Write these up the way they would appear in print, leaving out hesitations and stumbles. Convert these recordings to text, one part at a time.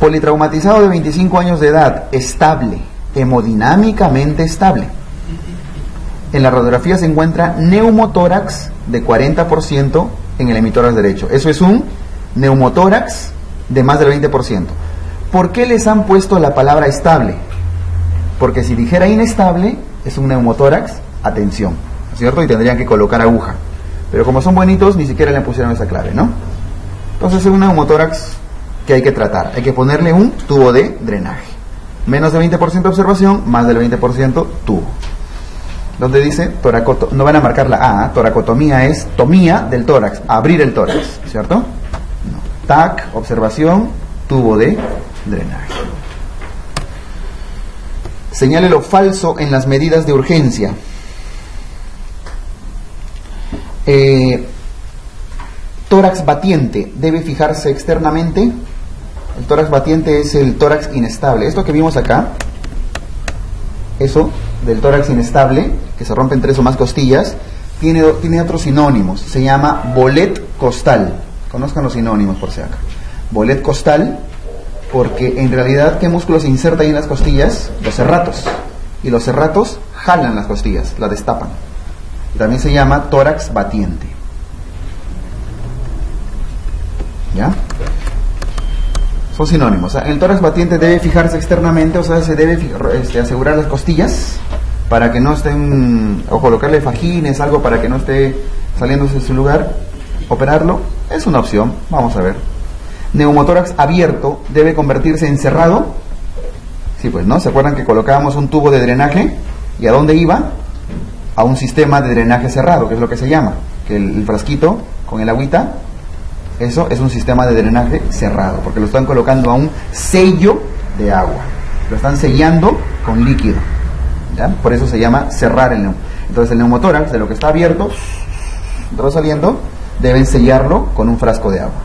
Politraumatizado de 25 años de edad, estable, hemodinámicamente estable. En la radiografía se encuentra neumotórax de 40% en el hemitórax derecho. Eso es un neumotórax de más del 20%. ¿Por qué les han puesto la palabra estable? Porque si dijera inestable, es un neumotórax, atención, ¿cierto? Y tendrían que colocar aguja. Pero como son buenitos, ni siquiera le pusieron esa clave, ¿no? Entonces es un neumotórax que hay que tratar. Hay que ponerle un tubo de drenaje. Menos de 20% observación, más del 20% tubo. Donde dice toracotomía, no van a marcar la A, toracotomía es tomía del tórax, abrir el tórax, ¿cierto? No. TAC, observación, tubo de drenaje. Señale lo falso en las medidas de urgencia. Tórax batiente, debe fijarse externamente. El tórax batiente es el tórax inestable. Esto que vimos acá, eso del tórax inestable, que se rompen 3 o más costillas, tiene otros sinónimos. Se llama bolet costal. Conozcan los sinónimos por si acá. Bolet costal, porque en realidad, ¿qué músculo se inserta ahí en las costillas? Los serratos. Y los serratos jalan las costillas, las destapan. También se llama tórax batiente. ¿Ya? Son sinónimos. El tórax batiente debe fijarse externamente, o sea, se debe asegurar las costillas para que no estén, o colocarle fajines, algo para que no esté saliéndose de su lugar. Operarlo es una opción, vamos a ver. Neumotórax abierto, debe convertirse en cerrado. Sí, pues, ¿no? ¿Se acuerdan que colocábamos un tubo de drenaje? ¿Y a dónde iba? A un sistema de drenaje cerrado, que es lo que se llama, que el frasquito con el agüita, eso es un sistema de drenaje cerrado, porque lo están colocando a un sello de agua, lo están sellando con líquido, ¿ya? Por eso se llama cerrar el neumo. Entonces el neumotórax, de lo que está abierto, saliendo, deben sellarlo con un frasco de agua.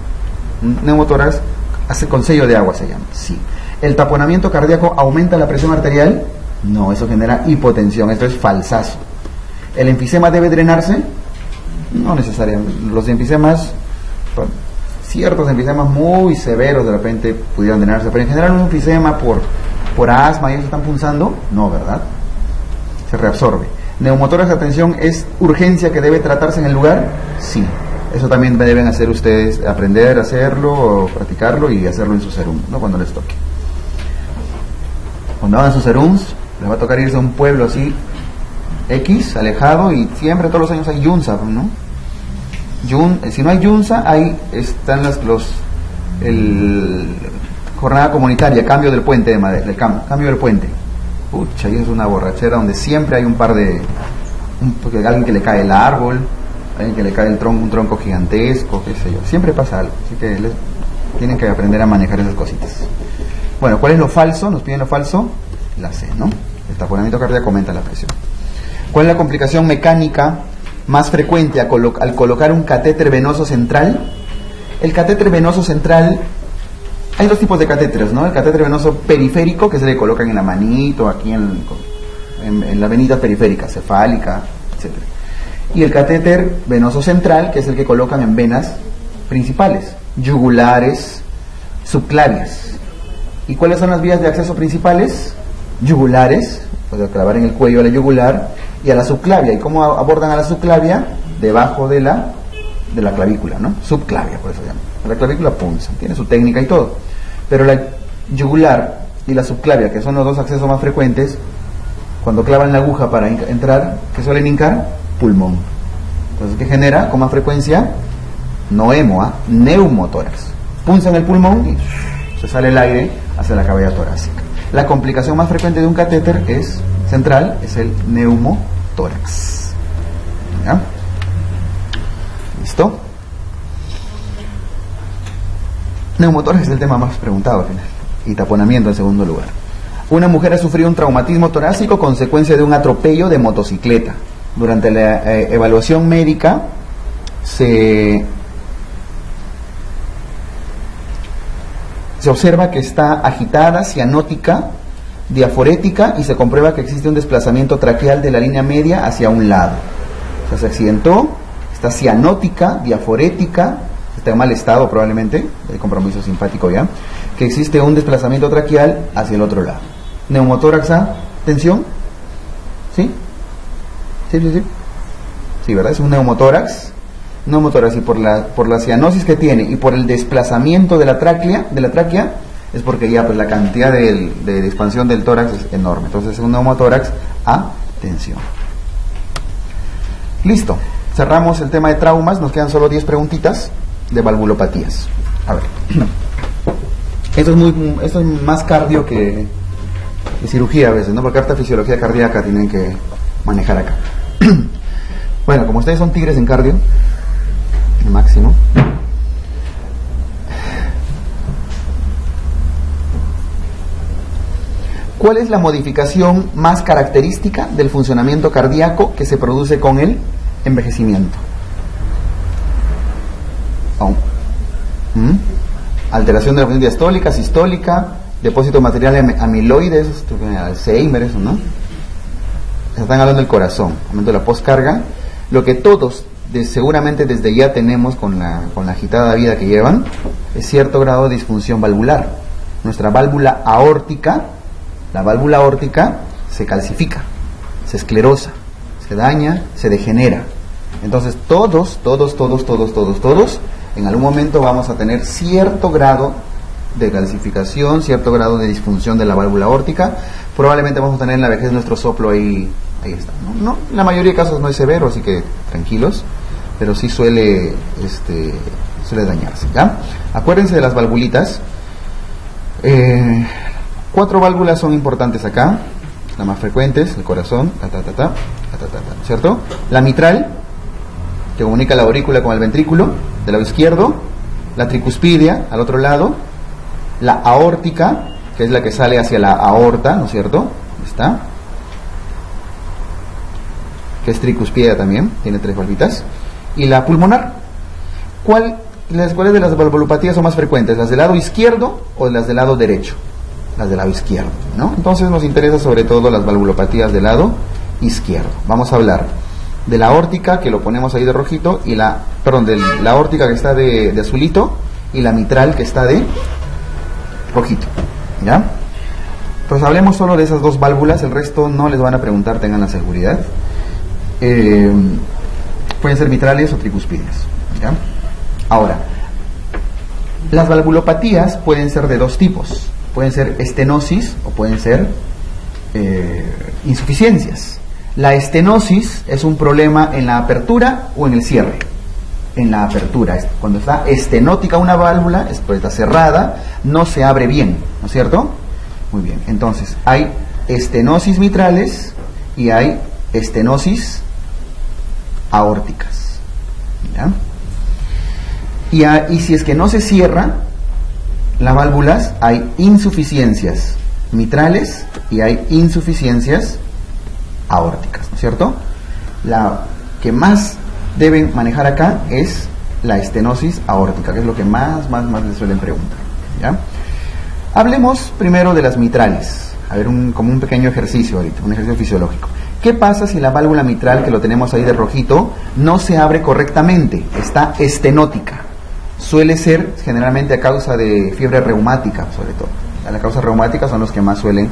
Un neumotórax con sello de agua se llama, sí. ¿El taponamiento cardíaco aumenta la presión arterial? No, eso genera hipotensión, esto es falsazo. ¿El enfisema debe drenarse? No necesariamente. Los enfisemas, ciertos enfisemas muy severos de repente pudieran drenarse, pero en general un enfisema por asma y eso están punzando, no, ¿verdad? Se reabsorbe. ¿Neumotórax, atención, es urgencia que debe tratarse en el lugar? Sí. Eso también deben hacer ustedes, aprender a hacerlo, o practicarlo y hacerlo en su serum, ¿no? Cuando les toque. Cuando hagan sus serums, les va a tocar irse a un pueblo así X, alejado, y siempre todos los años hay Yunza, ¿no? Si no hay Yunza, ahí están jornada comunitaria, cambio del puente de madera, cambio del puente. Pucha, ahí es una borrachera donde siempre hay porque alguien que le cae el árbol, alguien que le cae un tronco gigantesco, qué sé yo, siempre pasa algo, así que tienen que aprender a manejar esas cositas. Bueno, ¿cuál es lo falso? Nos piden lo falso, la C, ¿no? El taponamiento cardíaco aumenta la presión. ¿Cuál es la complicación mecánica más frecuente al colocar un catéter venoso central? El catéter venoso central, hay dos tipos de catéteres, ¿no? El catéter venoso periférico, que se le colocan en la manito, aquí en la venita periférica, cefálica, etc. Y el catéter venoso central, que es el que colocan en venas principales, yugulares, subclavias. ¿Y cuáles son las vías de acceso principales? Yugulares, pues clavar en el cuello a la yugular, y a la subclavia. ¿Y cómo abordan a la subclavia? Debajo de la clavícula, ¿no? Subclavia, por eso se llama. La clavícula punza, tiene su técnica y todo. Pero la yugular y la subclavia, que son los dos accesos más frecuentes, cuando clavan la aguja para entrar, ¿qué suelen hincar? Pulmón. Entonces, ¿qué genera con más frecuencia? No neumotórax. Punzan el pulmón y se sale el aire hacia la cavidad torácica. La complicación más frecuente de un catéter central es el neumotórax. ¿Ya? ¿Listo? Neumotórax es el tema más preguntado al final, y taponamiento en segundo lugar. Una mujer ha sufrido un traumatismo torácico consecuencia de un atropello de motocicleta. Durante la evaluación médica se observa que está agitada, cianótica, diaforética, y se comprueba que existe un desplazamiento traqueal de la línea media hacia un lado. O sea, se accidentó, está cianótica, diaforética, está en mal estado probablemente, de compromiso simpático ya, que existe un desplazamiento traqueal hacia el otro lado. Neumotórax a tensión, ¿sí? Sí, ¿verdad? Es un neumotórax, y por la cianosis que tiene y por el desplazamiento de la tráquea, es porque ya pues la cantidad de expansión del tórax es enorme. Entonces es un neumotórax a tensión. Listo, cerramos el tema de traumas, nos quedan solo 10 preguntitas de valvulopatías. A ver, esto es más cardio que cirugía a veces, ¿no? Porque harta fisiología cardíaca tienen que manejar acá. Bueno, como ustedes son tigres en cardio, el máximo. ¿Cuál es la modificación más característica del funcionamiento cardíaco que se produce con el envejecimiento? Alteración de la función diastólica, sistólica, depósito de material amiloide, Alzheimer, eso, ¿no? Están hablando del corazón, aumento de la postcarga, lo que todos seguramente desde ya tenemos con la agitada vida que llevan, es cierto grado de disfunción valvular. Nuestra válvula aórtica, la válvula aórtica se calcifica, se esclerosa, se daña, se degenera. Entonces todos en algún momento vamos a tener cierto grado de calcificación, cierto grado de disfunción de la válvula aórtica. Probablemente vamos a tener en la vejez nuestro soplo ahí está, ¿no? En la mayoría de casos no es severo, así que tranquilos, pero sí suele dañarse, ¿ya? Acuérdense de las valvulitas. 4 válvulas son importantes acá, las más frecuentes: el corazón, ¿cierto? La mitral, que comunica la aurícula con el ventrículo del lado izquierdo, la tricuspidia al otro lado, la aórtica, que es la que sale hacia la aorta, ¿no es cierto? Ahí está, que es tricuspidia también, tiene 3 valvitas, y la pulmonar. ¿Cuáles de las valvulopatías son más frecuentes? ¿Las del lado izquierdo o las del lado derecho? Las del lado izquierdo, ¿no? Entonces nos interesa sobre todo las valvulopatías del lado izquierdo. Vamos a hablar de la aórtica, que lo ponemos ahí de rojito, y de la aórtica, que está de azulito, y la mitral, que está de rojito, ¿ya? Pues hablemos solo de esas 2 válvulas, el resto no les van a preguntar, tengan la seguridad. Pueden ser mitrales o tricuspidias, ¿ya? Ahora, las valvulopatías pueden ser de 2 tipos. Pueden ser estenosis o pueden ser insuficiencias. La estenosis es un problema en la apertura o en el cierre. En la apertura, cuando está estenótica una válvula, es porque está cerrada, no se abre bien, ¿no es cierto? Muy bien, entonces hay estenosis mitrales y hay estenosis aórticas, ¿ya? Y si es que no se cierra las válvulas, hay insuficiencias mitrales y hay insuficiencias aórticas, ¿no es cierto? La que más deben manejar acá es la estenosis aórtica, que es lo que más les suelen preguntar, ¿ya? Hablemos primero de las mitrales. A ver, como un pequeño ejercicio ahorita, un ejercicio fisiológico. ¿Qué pasa si la válvula mitral, que lo tenemos ahí de rojito, no se abre correctamente? Está estenótica. Suele ser generalmente a causa de fiebre reumática, sobre todo. Las causas reumáticas son los que más suelen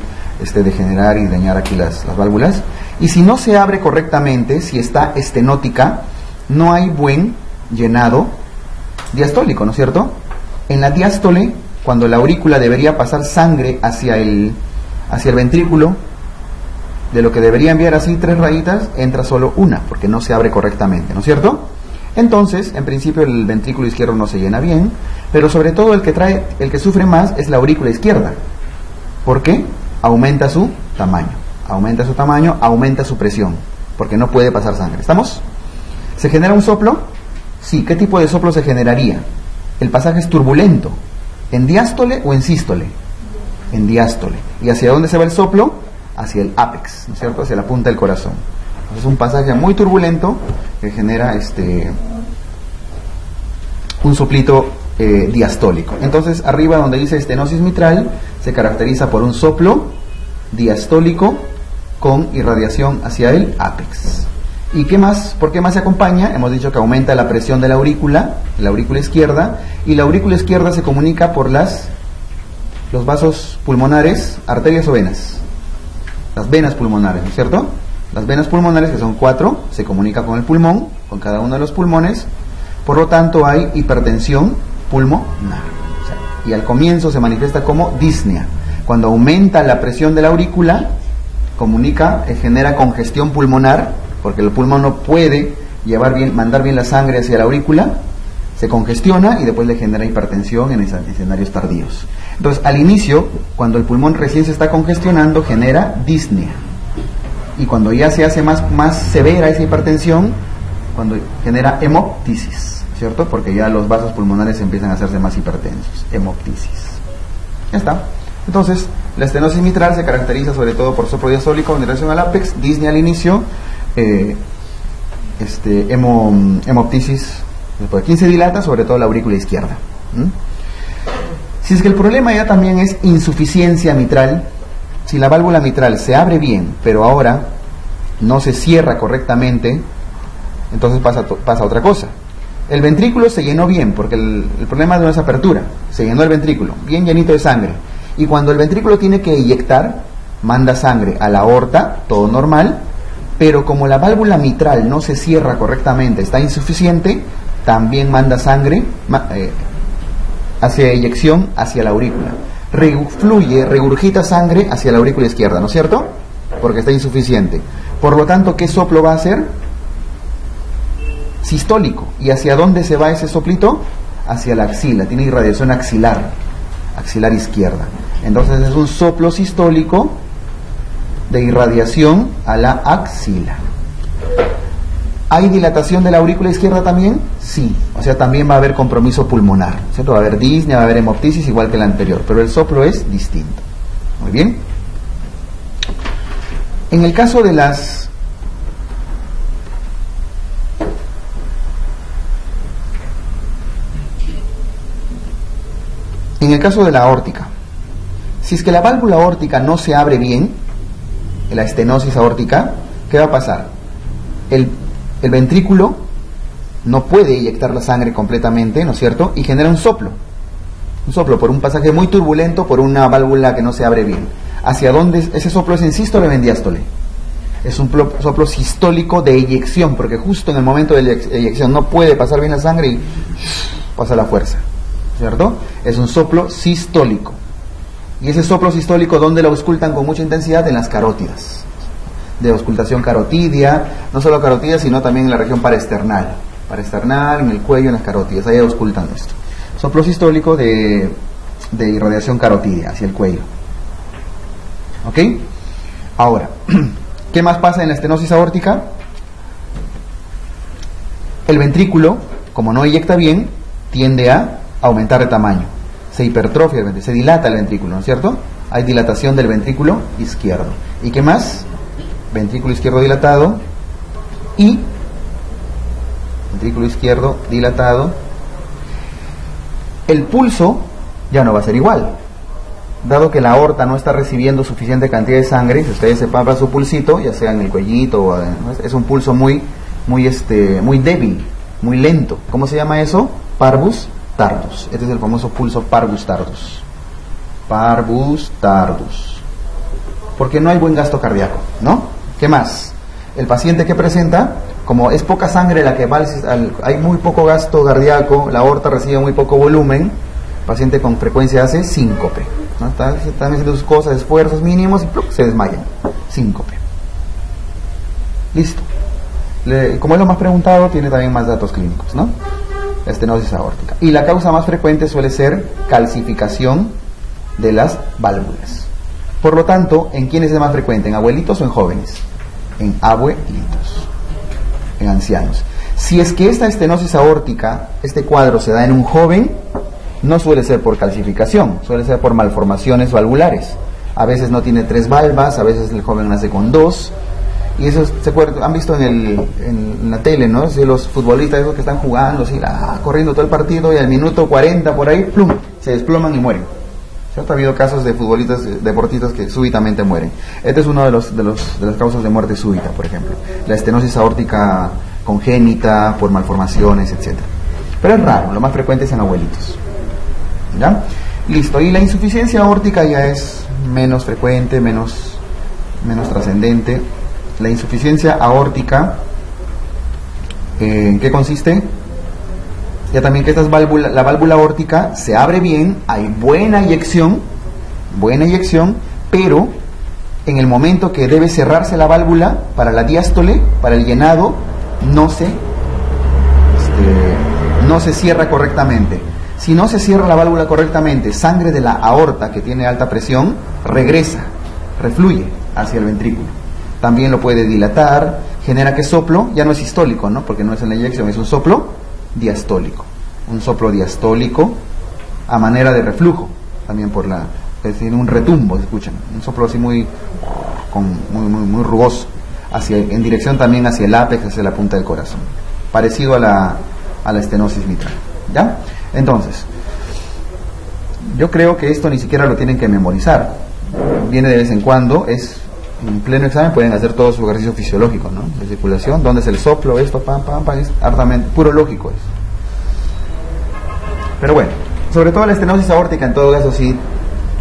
degenerar y dañar aquí las válvulas. Y si no se abre correctamente, si está estenótica, no hay buen llenado diastólico, ¿no es cierto? En la diástole, cuando la aurícula debería pasar sangre hacia el ventrículo, de lo que debería enviar así 3 rayitas, entra solo una, porque no se abre correctamente, ¿no es cierto? Entonces, en principio el ventrículo izquierdo no se llena bien, pero sobre todo el que sufre más es la aurícula izquierda. ¿Por qué? Aumenta su tamaño, aumenta su presión, porque no puede pasar sangre. ¿Estamos? ¿Se genera un soplo? Sí. ¿Qué tipo de soplo se generaría? El pasaje es turbulento. ¿En diástole o en sístole? En diástole. ¿Y hacia dónde se va el soplo? Hacia el ápex, ¿no es cierto? Hacia la punta del corazón. Es un pasaje muy turbulento que genera un soplito diastólico. Entonces, arriba donde dice estenosis mitral, se caracteriza por un soplo diastólico con irradiación hacia el ápex. ¿Y qué más? ¿Por qué más se acompaña? Hemos dicho que aumenta la presión de la aurícula izquierda, y la aurícula izquierda se comunica por los vasos pulmonares, arterias o venas. Las venas pulmonares, ¿no es cierto? Las venas pulmonares, que son 4, se comunican con el pulmón, con cada uno de los pulmones, por lo tanto hay hipertensión pulmonar. O sea, y al comienzo se manifiesta como disnea. Cuando aumenta la presión de la aurícula, genera congestión pulmonar, porque el pulmón no puede mandar bien la sangre hacia la aurícula, se congestiona y después le genera hipertensión en escenarios tardíos. Entonces, al inicio, cuando el pulmón recién se está congestionando, genera disnea. Y cuando ya se hace más severa esa hipertensión, cuando genera hemoptisis, ¿cierto? Porque ya los vasos pulmonares empiezan a hacerse más hipertensos. Hemoptisis. Ya está. Entonces, la estenosis mitral se caracteriza sobre todo por soplo diastólico en dirección al ápex, disnea al inicio, hemoptisis después. ¿Quién se dilata? Sobre todo la aurícula izquierda. Si es que el problema ya también es insuficiencia mitral, si la válvula mitral se abre bien, pero ahora no se cierra correctamente, entonces pasa otra cosa. El ventrículo se llenó bien, porque el problema no es apertura, se llenó el ventrículo, bien llenito de sangre. Y cuando el ventrículo tiene que eyectar, manda sangre a la aorta, todo normal, pero como la válvula mitral no se cierra correctamente, está insuficiente, también manda sangre hacia eyección, hacia la aurícula. Regurgita sangre hacia la aurícula izquierda, ¿no es cierto? Porque está insuficiente. Por lo tanto, ¿qué soplo va a hacer? Sistólico. ¿Y hacia dónde se va ese soplito? Hacia la axila, tiene irradiación axilar izquierda. Entonces es un soplo sistólico de irradiación a la axila. ¿Hay dilatación de la aurícula izquierda también? Sí, o sea, también va a haber compromiso pulmonar, ¿cierto? Va a haber disnea, va a haber hemoptisis igual que el anterior, pero el soplo es distinto. Muy bien. En el caso de la aórtica, si es que la válvula aórtica no se abre bien, la estenosis aórtica, ¿qué va a pasar? El ventrículo no puede eyectar la sangre completamente, ¿no es cierto? Y genera un soplo por un pasaje muy turbulento, por una válvula que no se abre bien. ¿Hacia dónde? Ese soplo es en sístole o en diástole. Es un soplo sistólico de eyección, porque justo en el momento de la eyección no puede pasar bien la sangre y pasa la fuerza, ¿cierto? Es un soplo sistólico. Y ese soplo sistólico, ¿dónde lo auscultan con mucha intensidad? En las carótidas, de auscultación carotidia, no solo carotidia, sino también en la región paraesternal, en el cuello, en las carótidas, ahí auscultan esto. Soplo sistólico de irradiación carotidia hacia el cuello. ¿Ok? Ahora, ¿qué más pasa en la estenosis aórtica? El ventrículo, como no eyecta bien, tiende a aumentar de tamaño. Se hipertrofia, se dilata el ventrículo, ¿no es cierto? Hay dilatación del ventrículo izquierdo. ¿Y qué más? Ventrículo izquierdo dilatado y ventrículo izquierdo dilatado. El pulso ya no va a ser igual. Dado que la aorta no está recibiendo suficiente cantidad de sangre, si ustedes se palpan su pulsito, ya sea en el cuellito, o es un pulso muy débil, muy lento. ¿Cómo se llama eso? Parvus tardus. Este es el famoso pulso parvus tardus. Parvus tardus. Porque no hay buen gasto cardíaco, ¿no? ¿Qué más? El paciente que presenta, como es poca sangre la que va hay muy poco gasto cardíaco, la aorta recibe muy poco volumen, el paciente con frecuencia hace síncope, ¿no? Están haciendo sus cosas, esfuerzos mínimos y ¡pluc!, se desmayan. Síncope. Listo. Como es lo más preguntado, tiene también más datos clínicos, ¿no? La estenosis aórtica. Y la causa más frecuente suele ser calcificación de las válvulas. Por lo tanto, ¿en quiénes es más frecuente? ¿En abuelitos o en jóvenes? En abuelitos, en ancianos. Si es que esta estenosis aórtica, este cuadro se da en un joven, no suele ser por calcificación, suele ser por malformaciones valvulares. A veces no tiene 3 valvas, a veces el joven nace con 2. Y eso han visto en la tele, ¿no? Si los futbolistas esos que están jugando, así, corriendo todo el partido, y al minuto 40 por ahí, plum, se desploman y mueren. ¿cierto? Ha habido casos de futbolistas, deportistas que súbitamente mueren. Este es uno de las causas de muerte súbita, por ejemplo. La estenosis aórtica congénita, por malformaciones, etc. Pero es raro, lo más frecuente es en abuelitos. ¿Ya? Listo, y la insuficiencia aórtica ya es menos frecuente, menos trascendente. La insuficiencia aórtica, ¿en qué consiste? Ya también que la válvula aórtica se abre bien, hay buena eyección, pero en el momento que debe cerrarse la válvula para la diástole, para el llenado, no se cierra correctamente. Si no se cierra la válvula correctamente, sangre de la aorta que tiene alta presión refluye hacia el ventrículo. También lo puede dilatar, genera que soplo, ya no es sistólico, ¿no? Porque no es en la eyección, es un soplo diastólico. Un soplo diastólico a manera de reflujo, también es decir, un retumbo, escuchan, un soplo así muy rugoso, en dirección también hacia el ápex, hacia la punta del corazón, parecido a la estenosis mitral, ¿ya? Entonces, yo creo que esto ni siquiera lo tienen que memorizar, viene de vez en cuando, en pleno examen pueden hacer todo su ejercicio fisiológico, ¿no? De circulación, dónde es el soplo, esto, es hartamente, puro lógico es. Pero bueno, sobre todo la estenosis aórtica, en todo caso sí,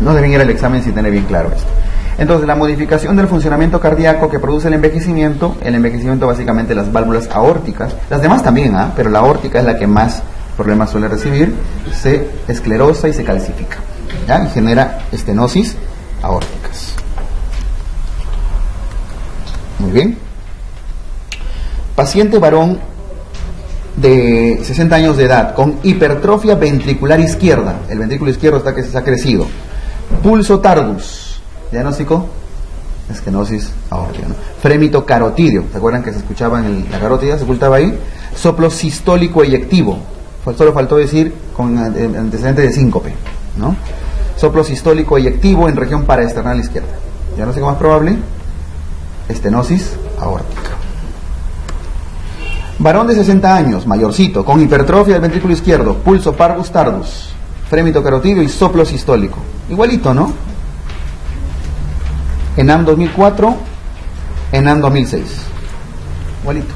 no deben ir al examen sin tener bien claro esto. Entonces, la modificación del funcionamiento cardíaco que produce el envejecimiento básicamente las válvulas aórticas, las demás también, pero la aórtica es la que más problemas suele recibir, se esclerosa y se calcifica, ¿ya? Y genera estenosis aórticas. Muy bien. Paciente varón de 60 años de edad con hipertrofia ventricular izquierda, el ventrículo izquierdo está que se ha crecido, pulso tardus, diagnóstico, estenosis aórtica, ¿no? Frémito carotídeo, ¿se acuerdan que se escuchaba en la carótida, se ocultaba ahí? Soplo sistólico eyectivo, solo faltó decir con antecedente de síncope, ¿no? Soplo sistólico eyectivo en región paraesternal izquierda, diagnóstico más probable, estenosis aórtica. Varón de 60 años, mayorcito, con hipertrofia del ventrículo izquierdo, pulso parvus tardus, frémito carotídeo y soplo sistólico. Igualito, ¿no? ENAM 2004, ENAM 2006. Igualito.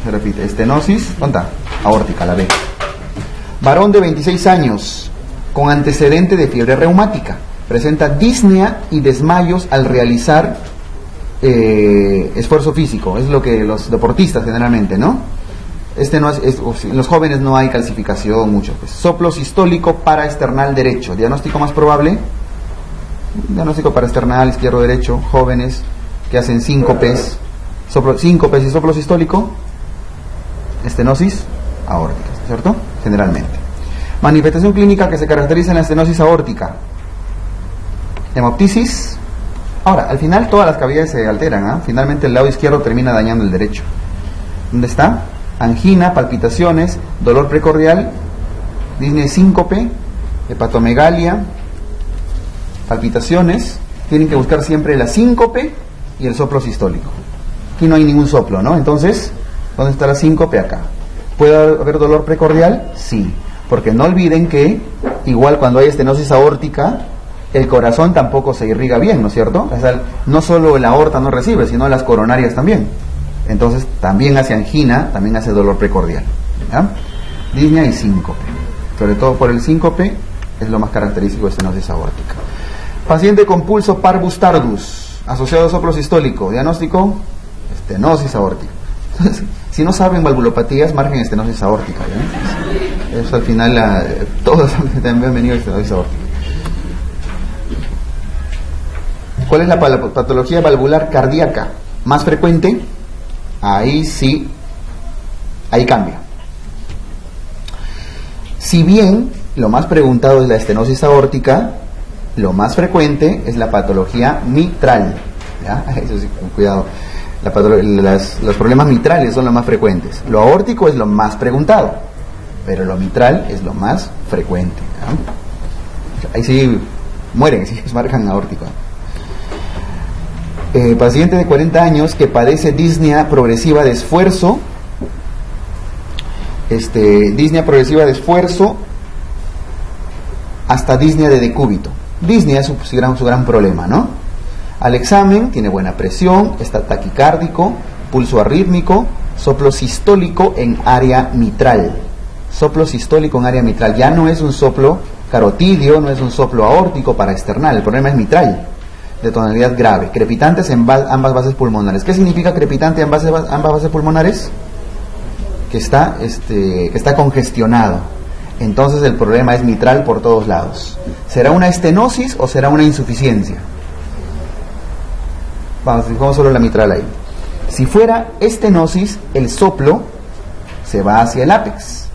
Se repite, estenosis, ¿dónde está? Aórtica, la B. Varón de 26 años, con antecedente de fiebre reumática, presenta disnea y desmayos al realizar esfuerzo físico, es lo que los deportistas generalmente, ¿no? No en los jóvenes no hay calcificación mucho, pues. Soplo sistólico paraesternal derecho, diagnóstico más probable, diagnóstico paraesternal izquierdo derecho, jóvenes que hacen síncopes y soplo sistólico, estenosis aórtica, ¿cierto? Generalmente. Manifestación clínica que se caracteriza en la estenosis aórtica, hemoptisis. Ahora, al final todas las cavidades se alteran, finalmente el lado izquierdo termina dañando el derecho. ¿Dónde está? Angina, palpitaciones, dolor precordial, disnea síncope, hepatomegalia, palpitaciones. Tienen que buscar siempre la síncope y el soplo sistólico. Aquí no hay ningún soplo, ¿no? Entonces, ¿dónde está la síncope? Acá. ¿Puede haber dolor precordial? Sí, porque no olviden que igual cuando hay estenosis aórtica, el corazón tampoco se irriga bien, ¿no es cierto? O sea, no solo la aorta no recibe, sino las coronarias también. Entonces, también hace angina, también hace dolor precordial, ¿ya? Disnea y síncope. Sobre todo por el síncope, es lo más característico de estenosis aórtica. Paciente con pulso parvus tardus, asociado a soplo sistólico, diagnóstico, estenosis aórtica. Entonces, si no saben valvulopatías, margen estenosis aórtica, ¿ya? Eso al final, todos han venido a estenosis aórtica. ¿Cuál es la patología valvular cardíaca más frecuente? Ahí sí, ahí cambia. Si bien lo más preguntado es la estenosis aórtica, lo más frecuente es la patología mitral, ¿ya? Eso sí, con cuidado. Los problemas mitrales son los más frecuentes. Lo aórtico es lo más preguntado, pero lo mitral es lo más frecuente, ¿ya? Ahí sí mueren, sí marcan aórtico. Paciente de 40 años que padece disnea progresiva de esfuerzo, disnea progresiva de esfuerzo hasta disnea de decúbito. Disnea es su gran problema, ¿no? Al examen tiene buena presión, está taquicárdico, pulso arrítmico, soplo sistólico en área mitral. Soplo sistólico en área mitral. Ya no es un soplo carotidio, no es un soplo aórtico para external, el problema es mitral, de tonalidad grave. Crepitantes en ambas bases pulmonares. ¿Qué significa crepitante en ambas bases pulmonares? Que está congestionado. Entonces el problema es mitral por todos lados. ¿Será una estenosis o será una insuficiencia? Vamos solo la mitral ahí. Si fuera estenosis, el soplo se va hacia el ápex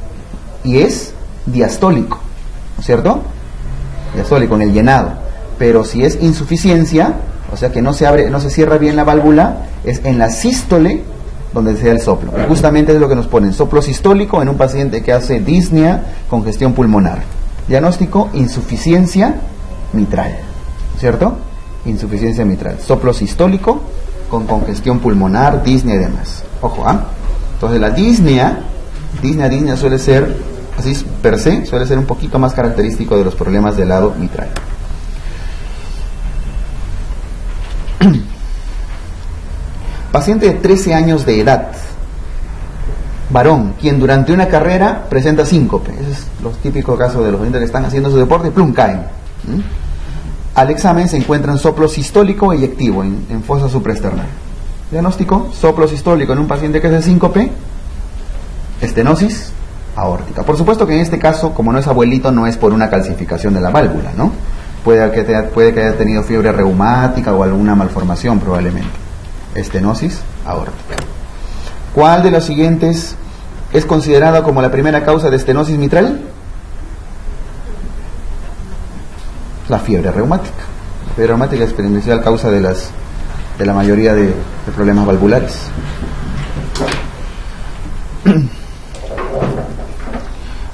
y es diastólico, ¿no es cierto? Diastólico en el llenado. Pero si es insuficiencia, o sea que no se cierra bien la válvula, es en la sístole donde sea el soplo. Y justamente es lo que nos ponen, soplo sistólico en un paciente que hace disnea, congestión pulmonar. Diagnóstico, insuficiencia mitral, ¿cierto? Insuficiencia mitral, soplo sistólico con congestión pulmonar, disnea y demás. Ojo, ¿ah? Entonces la disnea suele ser, así per se, suele ser un poquito más característico de los problemas del lado mitral. Paciente de 13 años de edad, varón, quien durante una carrera presenta síncope. Ese es los típicos casos de los pacientes que están haciendo su deporte y plum, caen. Al examen se encuentran soplo sistólico eyectivo en fosa supraesternal. Diagnóstico, soplo sistólico en un paciente que es de síncope, estenosis aórtica. Por supuesto que en este caso, como no es abuelito, no es por una calcificación de la válvula, ¿no? Puede que haya tenido fiebre reumática o alguna malformación probablemente. Estenosis aórtica. ¿Cuál de los siguientes es considerada como la primera causa de estenosis mitral? La fiebre reumática. La fiebre reumática es principal causa de la mayoría de problemas valvulares.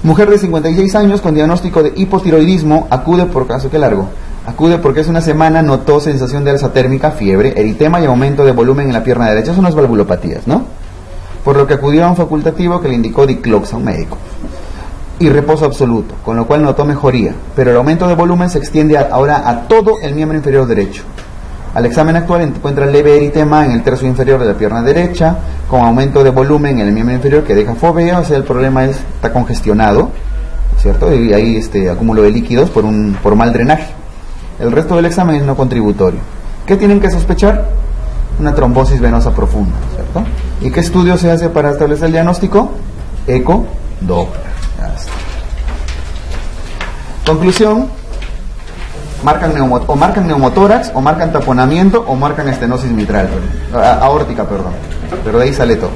Mujer de 56 años con diagnóstico de hipotiroidismo acude porque hace una semana notó sensación de alza térmica, fiebre, eritema y aumento de volumen en la pierna derecha. Son unas valvulopatías, ¿no? Por lo que acudió a un facultativo que le indicó Diclox, a un médico, y reposo absoluto, con lo cual notó mejoría, pero el aumento de volumen se extiende ahora a todo el miembro inferior derecho. Al examen actual encuentra leve eritema en el tercio inferior de la pierna derecha, con aumento de volumen en el miembro inferior que deja fovea, o sea, el problema está congestionado, ¿cierto? Y hay acúmulo de líquidos por mal drenaje. El resto del examen es no contributorio. ¿Qué tienen que sospechar? Una trombosis venosa profunda, ¿cierto? ¿Y qué estudio se hace para establecer el diagnóstico? Eco, Doppler. Conclusión: marcan neumotórax, o marcan taponamiento, o marcan estenosis mitral, aórtica, perdón. Pero de ahí sale todo.